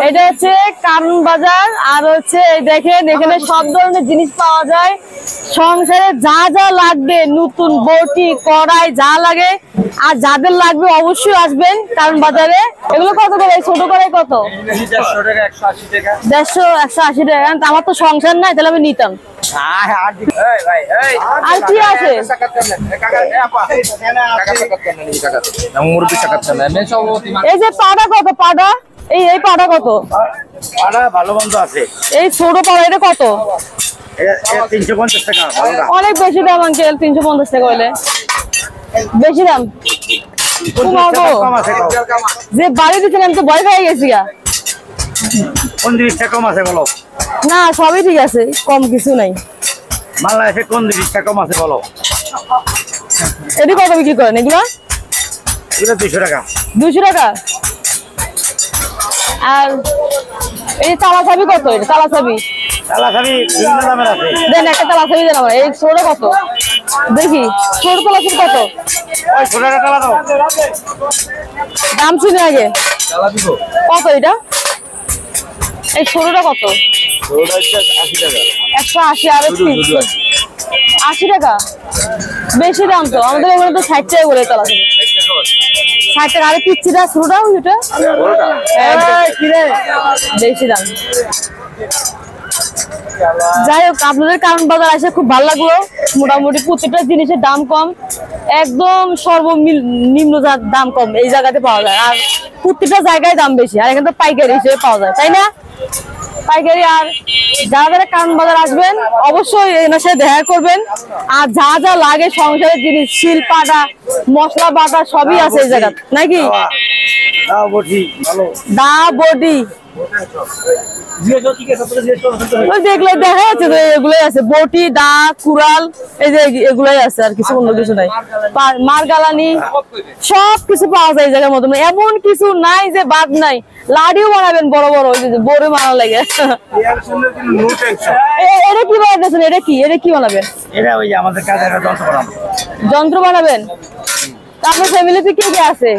এটা হচ্ছে কারণ বাজার। আর হচ্ছে দেখেন এখানে সব ধরনের জিনিস পাওয়া যায়, সংসারে যা যা লাগবে, নতুন বটি কড়াই যা লাগে, আর যাদের লাগবে অবশ্যই আসবেন কারণ বাজারে। এগুলো কত করে? ছোট কড়াই কত? 150 180 টাকা। আমার তো সংসার নাই, তাহলে আমি নিতাম। আর কি আছে? এই যে পাড়া কত? পাড়া এই পাড়া কত? ভালো মন্দ আছে। এই ছোট পাড়া এটা কত? 350 টাকা। অনেক বেশি দাম আঙ্কেল, 350 টাকা হইলে বেশি দাম। যে বাড়ি দিচ্ছেন আমি তো ভয় পেয়ে গেছি। 30 টাকা কম আছে বলো? না সবই ঠিক আছে, কম কিছু নাই। মাল্লা এসে 30 টাকা কম আছে বলো? এটি কত বিক্রি করেন এগুলা? 200 টাকা। 200 টাকা। আর এই তালা চাবি কত? এটা তালা চাবি বিভিন্ন দামের আছে। দেন একটা তালা চাবি দেন আমার। এই ছোট কত দেখি? ছোট তালা চাবি কত? ওই ছোট টাকা দাও। দাম শুনে আগে কত এটা? এই ছোটটা কত? 180। আর 80 টাকা বেশি দাম তো। আমাদের এখানে তো 60 টাকা করে তালা চাবি। 60 টাকা। আরে পিচ্ছিটা ছোটটা ওইটা বেশি দাম। যাই হোক, আপনাদের কারণ বাজার এসে খুব ভালো লাগলো। মোটামুটি প্রত্যেকটা জিনিসের দাম কম, একদম সর্বনিম্ন দাম কম এই জায়গাতে পাওয়া যায়। আর প্রত্যেকটা জায়গায় দাম বেশি। আর এখানে তো পাইকারি হিসেবে পাওয়া যায়, তাই না? পাইকারি। আর যারা যারা কারণ বাজার আসবেন অবশ্যই এনার সাথে দেখা করবেন। আর যা যা লাগে সংসারের জিনিস, শিল পাটা, মশলা বাটা সবই আছে এই জায়গা, নাকি? দা বডি দেখলে দেখা যাচ্ছে তো এগুলোই আছে। বটি, দা, কুড়াল, এই যে এগুলাই আছে, আর কিছু অন্য কিছু নাই। মারগালানি সব কিছু পাওয়া যায় এই জায়গার মধ্যে। এমন কিছু নাই যে বাদ নাই। লাড়িও বানাবেন বড় বড়, ওই যে বড় বানানো লাগে। এটা কি বানাবেন? এটা কি বানাবেন? এটা ওই আমাদের কাজের যন্ত্র বানাবো। যন্ত্র বানাবেন? আপনার ফ্যামিলিতে কে কে আছে?